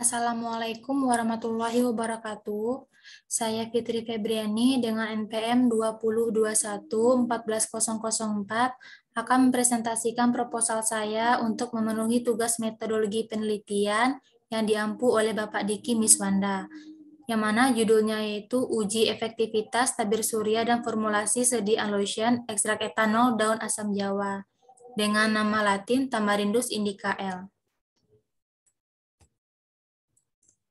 Assalamualaikum warahmatullahi wabarakatuh. Saya Fitri Febriani dengan NPM 2021-14004 akan mempresentasikan proposal saya untuk memenuhi tugas metodologi penelitian yang diampu oleh Bapak Diki Miswanda, yang mana judulnya yaitu Uji Efektivitas Tabir Surya dan Formulasi Sediaan Lotion Ekstrak Etanol Daun Asam Jawa dengan nama latin Tamarindus indica L.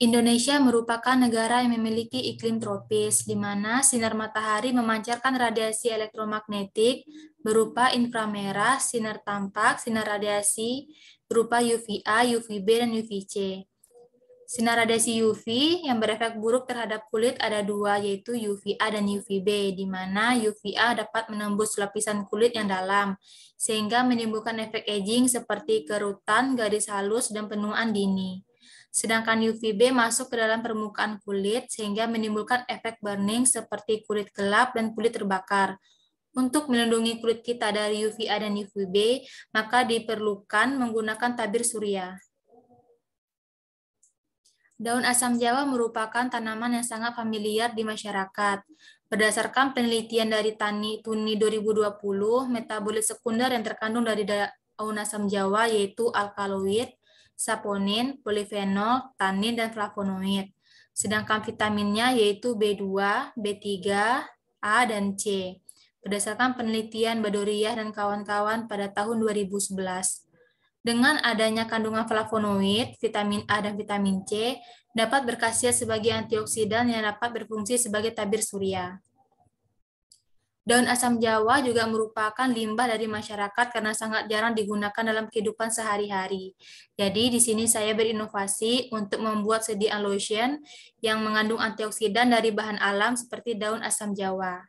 Indonesia merupakan negara yang memiliki iklim tropis, di mana sinar matahari memancarkan radiasi elektromagnetik berupa inframerah, sinar tampak, sinar radiasi berupa UVA, UVB, dan UVC. Sinar radiasi UV yang berefek buruk terhadap kulit ada dua, yaitu UVA dan UVB, di mana UVA dapat menembus lapisan kulit yang dalam, sehingga menimbulkan efek aging seperti kerutan, garis halus, dan penuaan dini. Sedangkan UVB masuk ke dalam permukaan kulit sehingga menimbulkan efek burning seperti kulit gelap dan kulit terbakar. Untuk melindungi kulit kita dari UVA dan UVB, maka diperlukan menggunakan tabir surya. Daun asam Jawa merupakan tanaman yang sangat familiar di masyarakat. Berdasarkan penelitian dari TUNI 2020, metabolit sekunder yang terkandung dari daun asam Jawa yaitu alkaloid, saponin, polifenol, tanin, dan flavonoid. Sedangkan vitaminnya yaitu B2, B3, A, dan C. Berdasarkan penelitian Badoriyah dan kawan-kawan pada tahun 2011. Dengan adanya kandungan flavonoid, vitamin A, dan vitamin C, dapat berkhasiat sebagai antioksidan yang dapat berfungsi sebagai tabir surya. Daun asam Jawa juga merupakan limbah dari masyarakat karena sangat jarang digunakan dalam kehidupan sehari-hari. Jadi di sini saya berinovasi untuk membuat sediaan lotion yang mengandung antioksidan dari bahan alam seperti daun asam Jawa.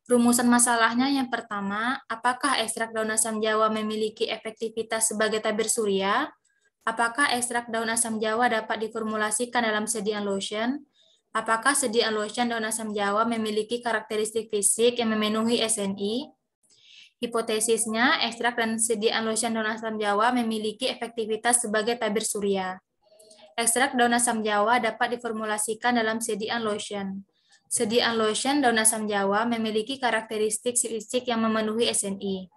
Rumusan masalahnya yang pertama, apakah ekstrak daun asam Jawa memiliki efektivitas sebagai tabir surya? Apakah ekstrak daun asam Jawa dapat diformulasikan dalam sediaan lotion? Apakah sediaan lotion daun asam Jawa memiliki karakteristik fisik yang memenuhi SNI? Hipotesisnya, ekstrak dan sediaan lotion daun asam Jawa memiliki efektivitas sebagai tabir surya. Ekstrak daun asam Jawa dapat diformulasikan dalam sediaan lotion. Sediaan lotion daun asam Jawa memiliki karakteristik fisik yang memenuhi SNI.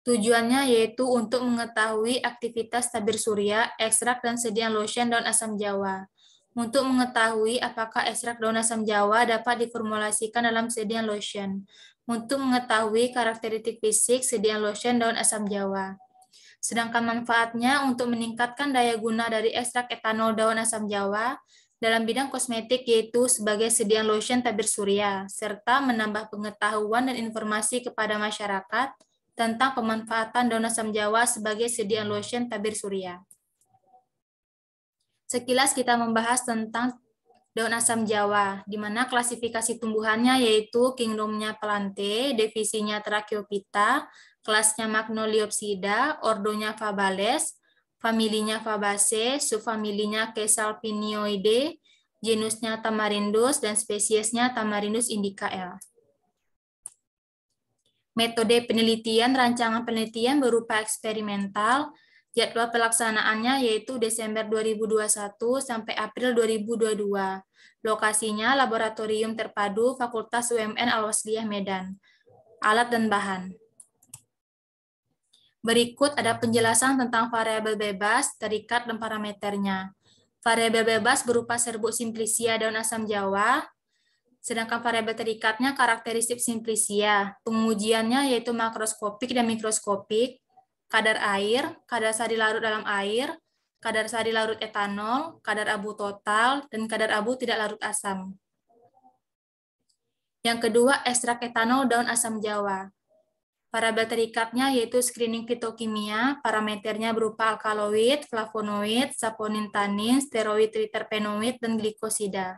Tujuannya yaitu untuk mengetahui aktivitas tabir surya, ekstrak, dan sediaan lotion daun asam Jawa. Untuk mengetahui apakah ekstrak daun asam Jawa dapat diformulasikan dalam sediaan lotion. Untuk mengetahui karakteristik fisik sediaan lotion daun asam Jawa. Sedangkan manfaatnya untuk meningkatkan daya guna dari ekstrak etanol daun asam Jawa dalam bidang kosmetik yaitu sebagai sediaan lotion tabir surya, serta menambah pengetahuan dan informasi kepada masyarakat tentang pemanfaatan daun asam Jawa sebagai sediaan lotion tabir surya. Sekilas kita membahas tentang daun asam Jawa, di mana klasifikasi tumbuhannya yaitu kingdomnya Plante, divisinya Tracheophyta, kelasnya Magnoliopsida, ordonya Fabales, familinya Fabaceae, subfamilinya Caesalpinioideae, genusnya Tamarindus, dan spesiesnya Tamarindus indica L. Metode penelitian, rancangan penelitian berupa eksperimental, jadwal pelaksanaannya yaitu Desember 2021 sampai April 2022. Lokasinya Laboratorium Terpadu Fakultas UMN Al-Wasliyah Medan. Alat dan bahan. Berikut ada penjelasan tentang variabel bebas, terikat, dan parameternya. Variabel bebas berupa serbuk simplicia daun asam Jawa, sedangkan variabel terikatnya karakteristik simplicia. Pengujiannya yaitu makroskopik dan mikroskopik, kadar air, kadar sari larut dalam air, kadar sari larut etanol, kadar abu total, dan kadar abu tidak larut asam. Yang kedua, ekstrak etanol daun asam Jawa. Variabel terikatnya yaitu screening fitokimia, parameternya berupa alkaloid, flavonoid, saponin tanin, steroid triterpenoid, dan glikosida.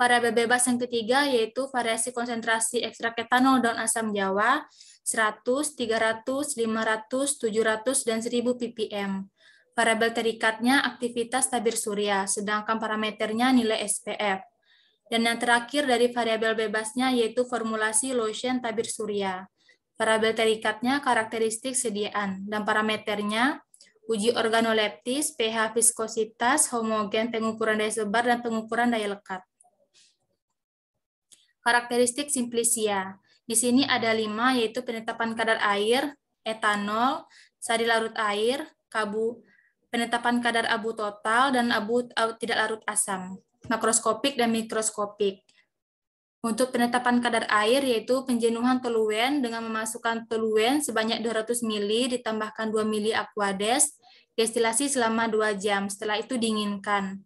Variabel bebas yang ketiga yaitu variasi konsentrasi ekstrak etanol daun asam Jawa 100, 300, 500, 700, dan 1000 ppm. Variabel terikatnya aktivitas tabir surya, sedangkan parameternya nilai SPF. Dan yang terakhir dari variabel bebasnya yaitu formulasi lotion tabir surya. Variabel terikatnya karakteristik sediaan, dan parameternya uji organoleptis, pH, viskositas, homogen, pengukuran daya sebar, dan pengukuran daya lekat. Karakteristik simplisia. Di sini ada 5, yaitu penetapan kadar air, etanol, sari larut air, penetapan kadar abu total, dan abu tidak larut asam, makroskopik dan mikroskopik. Untuk penetapan kadar air, yaitu penjenuhan toluen dengan memasukkan toluen sebanyak 200 ml, ditambahkan 2 ml aquades, destilasi selama 2 jam, setelah itu dinginkan.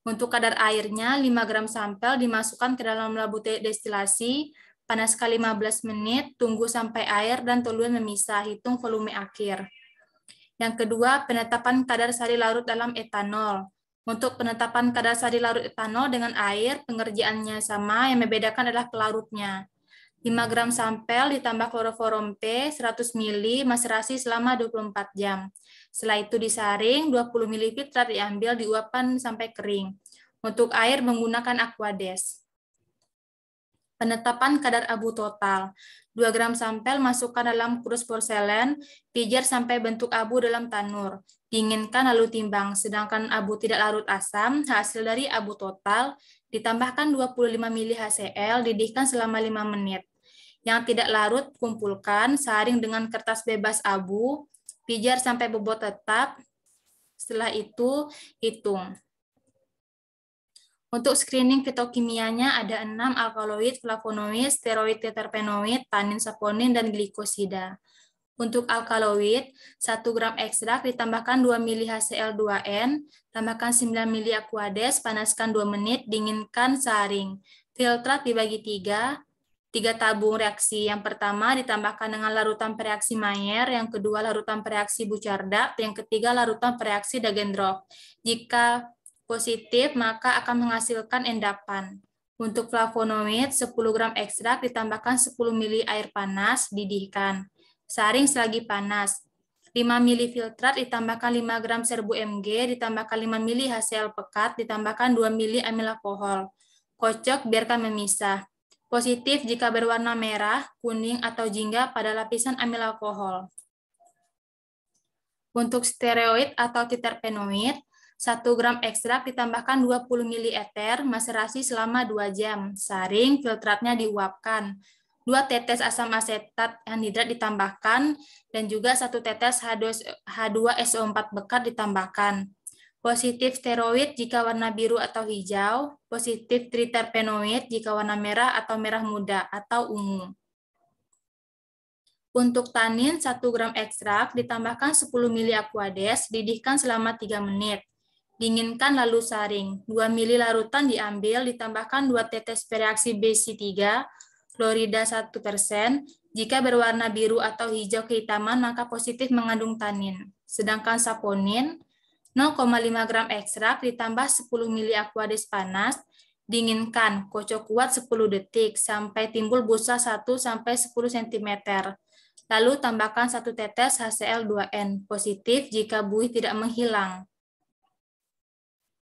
Untuk kadar airnya, 5 gram sampel dimasukkan ke dalam labu destilasi, panaskan 15 menit, tunggu sampai air dan toluen memisah, hitung volume akhir. Yang kedua, penetapan kadar sari larut dalam etanol. Untuk penetapan kadar sari larut etanol dengan air, pengerjaannya sama, yang membedakan adalah pelarutnya. 5 gram sampel ditambah kloroforum P 100 ml, maserasi selama 24 jam. Setelah itu disaring, 20 ml filtrat diambil, diuapkan sampai kering. Untuk air menggunakan aquades. Penetapan kadar abu total. 2 gram sampel masukkan dalam kurus porselen, pijar sampai bentuk abu dalam tanur. Dinginkan lalu timbang, sedangkan abu tidak larut asam, hasil dari abu total, ditambahkan 25 ml HCl, didihkan selama 5 menit. Yang tidak larut, kumpulkan, saring dengan kertas bebas abu, pijar sampai bobot tetap, setelah itu hitung. Untuk screening fitokimianya ada 6 alkaloid, flavonoid, steroid terpenoid, tanin, saponin, dan glikosida. Untuk alkaloid, 1 gram ekstrak ditambahkan 2 ml HCl2N, tambahkan 9 ml aquades, panaskan 2 menit, dinginkan, saring. Filtrat dibagi 3 tabung reaksi. Yang pertama ditambahkan dengan larutan pereaksi Mayer, yang kedua larutan pereaksi Buchardat, yang ketiga larutan pereaksi Dagendorf. Jika positif, maka akan menghasilkan endapan. Untuk flavonoid, 10 gram ekstrak ditambahkan 10 ml air panas, didihkan. Saring selagi panas. 5 ml filtrat ditambahkan 5 gram serbu Mg, ditambahkan 5 ml HCl pekat, ditambahkan 2 ml amil alkohol. Kocok, biarkan memisah. Positif jika berwarna merah, kuning, atau jingga pada lapisan amil alkohol. Untuk steroid atau titerpenoid, 1 gram ekstrak ditambahkan 20 ml eter, maserasi selama 2 jam. Saring, filtratnya diuapkan. 2 tetes asam asetat anhidrat ditambahkan, dan juga 1 tetes H2SO4 bekat ditambahkan. Positif steroid jika warna biru atau hijau, positif triterpenoid jika warna merah atau merah muda atau ungu. Untuk tanin, 1 gram ekstrak ditambahkan 10 ml aquades, didihkan selama 3 menit. Dinginkan lalu saring. 2 ml larutan diambil, ditambahkan 2 tetes pereaksi BC3, klorida 1%. Jika berwarna biru atau hijau kehitaman, maka positif mengandung tanin. Sedangkan saponin, 0,5 gram ekstrak ditambah 10 ml aquades panas, dinginkan, kocok kuat 10 detik sampai timbul busa 1-10 cm. Lalu tambahkan 1 tetes HCl2N, positif jika buih tidak menghilang.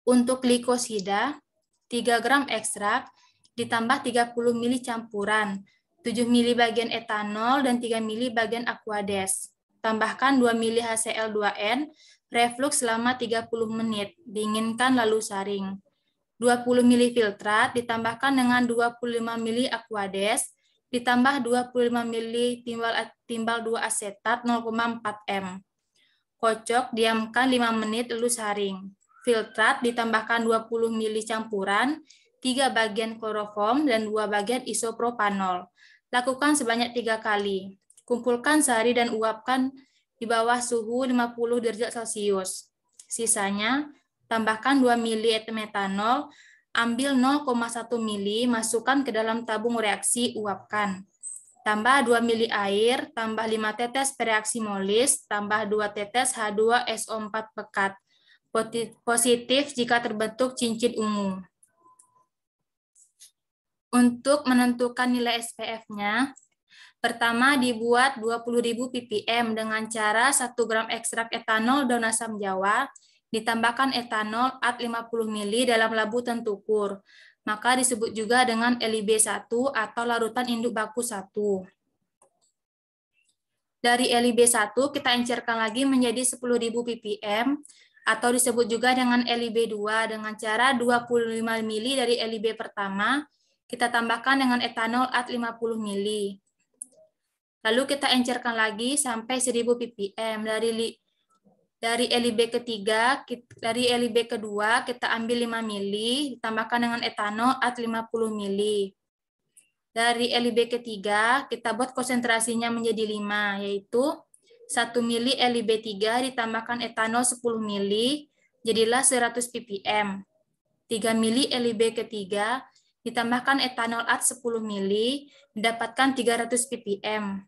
Untuk glikosida, 3 gram ekstrak ditambah 30 ml campuran, 7 ml bagian etanol dan 3 ml bagian aquades. Tambahkan 2 ml HCl2N, reflux selama 30 menit, dinginkan lalu saring. 20 ml filtrat ditambahkan dengan 25 ml aquades, ditambah 25 ml timbal 2 asetat 0,4 m. Kocok, diamkan 5 menit lalu saring. Filtrat ditambahkan 20 ml campuran, 3 bagian kloroform dan 2 bagian isopropanol. Lakukan sebanyak 3 kali. Kumpulkan sehari dan uapkan di bawah suhu 50 derajat Celcius. Sisanya, tambahkan 2 ml metanol, ambil 0,1 ml, masukkan ke dalam tabung reaksi, uapkan. Tambah 2 ml air, tambah 5 tetes pereaksi molis, tambah 2 tetes H2SO4 pekat. Positif jika terbentuk cincin ungu. Untuk menentukan nilai SPF-nya, pertama dibuat 20.000 ppm dengan cara 1 gram ekstrak etanol daun asam jawa, ditambahkan etanol at 50 ml dalam labu tentukur. Maka disebut juga dengan LIB1 atau larutan induk baku 1. Dari LIB1 kita encerkan lagi menjadi 10.000 ppm atau disebut juga dengan LIB2 dengan cara 25 mili dari LIB pertama kita tambahkan dengan etanol at 50 mili. Lalu kita encerkan lagi sampai 1000 ppm. Dari LIB ketiga, dari LIB kedua kita ambil 5 mili ditambahkan dengan etanol at 50 mili. Dari LIB ketiga, kita buat konsentrasinya menjadi 5, yaitu 1 mili LIB3 ditambahkan etanol 10 mili, jadilah 100 ppm. 3 mili LIB ketiga ditambahkan etanol at 10 mili, mendapatkan 300 ppm.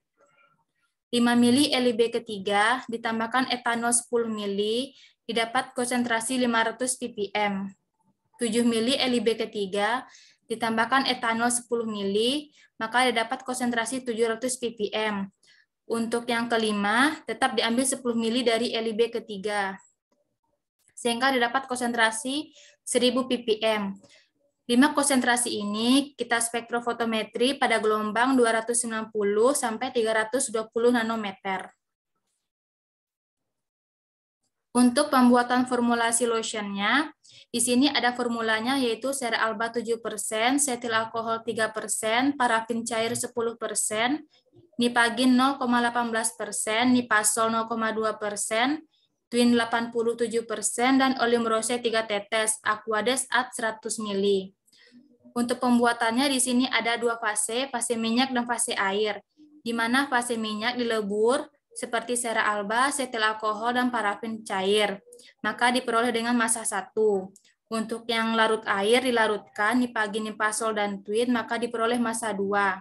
5 mili LIB ketiga ditambahkan etanol 10 mili, didapat konsentrasi 500 ppm. 7 mili LIB ketiga ditambahkan etanol 10 mili, maka didapat konsentrasi 700 ppm. Untuk yang kelima, tetap diambil 10 mili dari LIB ketiga, sehingga didapat konsentrasi 1000 ppm. 5 konsentrasi ini kita spektrofotometri pada gelombang 290 sampai 320 nanometer. Untuk pembuatan formulasi lotionnya, di sini ada formulanya yaitu Seralba 7%, setil alkohol 3%, parafin cair 10%, Nipagin 0,18%, Nipasol 0,2%, Twin 87%, dan Oleum rose 3 tetes, Aquades at 100 ml. Untuk pembuatannya di sini ada 2 fase minyak dan fase air, di mana fase minyak dilebur seperti Seralba, setil alkohol, dan parafin cair, maka diperoleh dengan massa 1. Untuk yang larut air dilarutkan Nipagin, Nipasol, dan Twin, maka diperoleh massa 2.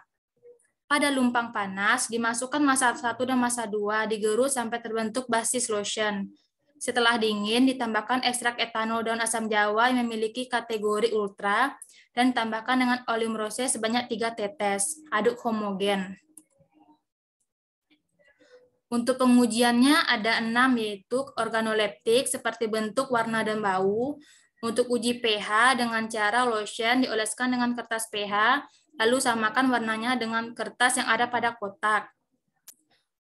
Pada lumpang panas, dimasukkan massa 1 dan massa 2, digerus sampai terbentuk basis lotion. Setelah dingin, ditambahkan ekstrak etanol daun asam jawa yang memiliki kategori ultra, dan tambahkan dengan oleum rose sebanyak 3 tetes, aduk homogen. Untuk pengujiannya ada 6, yaitu organoleptik seperti bentuk, warna, dan bau. Untuk uji pH dengan cara lotion dioleskan dengan kertas pH, lalu samakan warnanya dengan kertas yang ada pada kotak.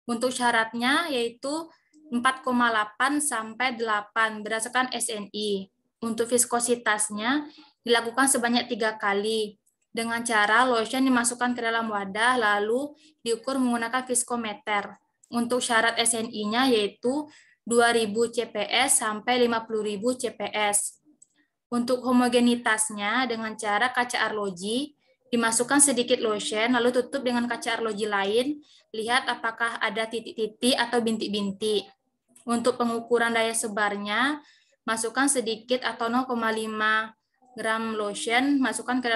Untuk syaratnya yaitu 4,8 sampai 8 berdasarkan SNI. Untuk viskositasnya dilakukan sebanyak 3 kali. Dengan cara lotion dimasukkan ke dalam wadah lalu diukur menggunakan viskometer. Untuk syarat SNI-nya yaitu 2000 CPS sampai 50.000 CPS. Untuk homogenitasnya dengan cara kaca arloji, dimasukkan sedikit lotion lalu tutup dengan kaca arloji lain, lihat apakah ada titik-titik atau bintik-bintik. Untuk pengukuran daya sebarnya, masukkan sedikit atau 0,5 gram lotion, masukkan ke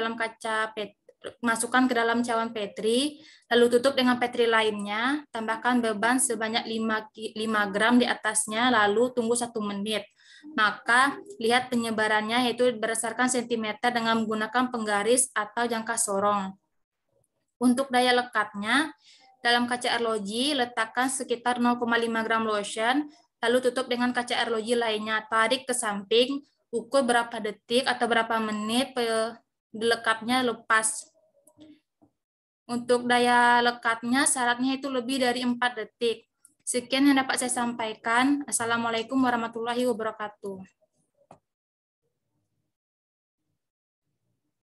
dalam cawan Petri, lalu tutup dengan Petri lainnya, tambahkan beban sebanyak 5 gram di atasnya, lalu tunggu 1 menit. Maka lihat penyebarannya yaitu berdasarkan sentimeter dengan menggunakan penggaris atau jangka sorong. Untuk daya lekatnya, dalam kaca arloji letakkan sekitar 0,5 gram lotion, lalu tutup dengan kaca arloji lainnya, tarik ke samping, ukur berapa detik atau berapa menit lekatnya lepas. Untuk daya lekatnya syaratnya itu lebih dari 4 detik. Sekian yang dapat saya sampaikan. Assalamualaikum warahmatullahi wabarakatuh.